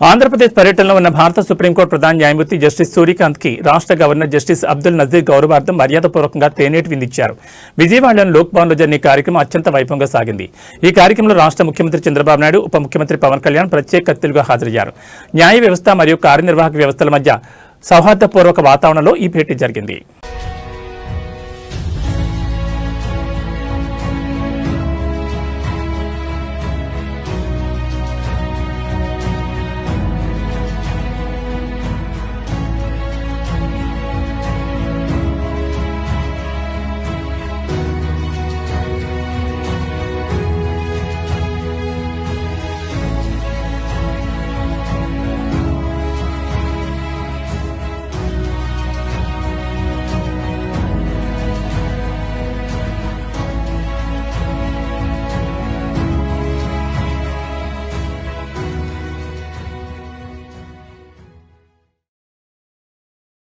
ఆంధ్రప్రదేశ్ పర్యటనలో ఉన్న భారత సుప్రీంకోర్టు ప్రధాన న్యాయమూర్తి జస్టిస్ సూర్యకాంత్ కి రాష్ట్ర గవర్నర్ జస్టిస్ అబ్దుల్ నజీర్ గౌరవార్థం మర్యాదపూర్వకంగా తేనేటి విందించారు. విజయవాడలోని లోక్ భవన్లో జరిగిన ఈ కార్యక్రమం అత్యంత వైభవంగా సాగింది. ఈ కార్యక్రమంలో రాష్ట్ర ముఖ్యమంత్రి చంద్రబాబు నాయుడు, ఉప ముఖ్యమంత్రి పవన్ కళ్యాణ్ ప్రత్యేక అతిథులుగా హాజరయ్యారు. న్యాయ వ్యవస్థ మరియు కార్యనిర్వాహక వ్యవస్థల మధ్య సౌహార్దపూర్వక వాతావరణంలో ఈ భేటీ జరిగింది.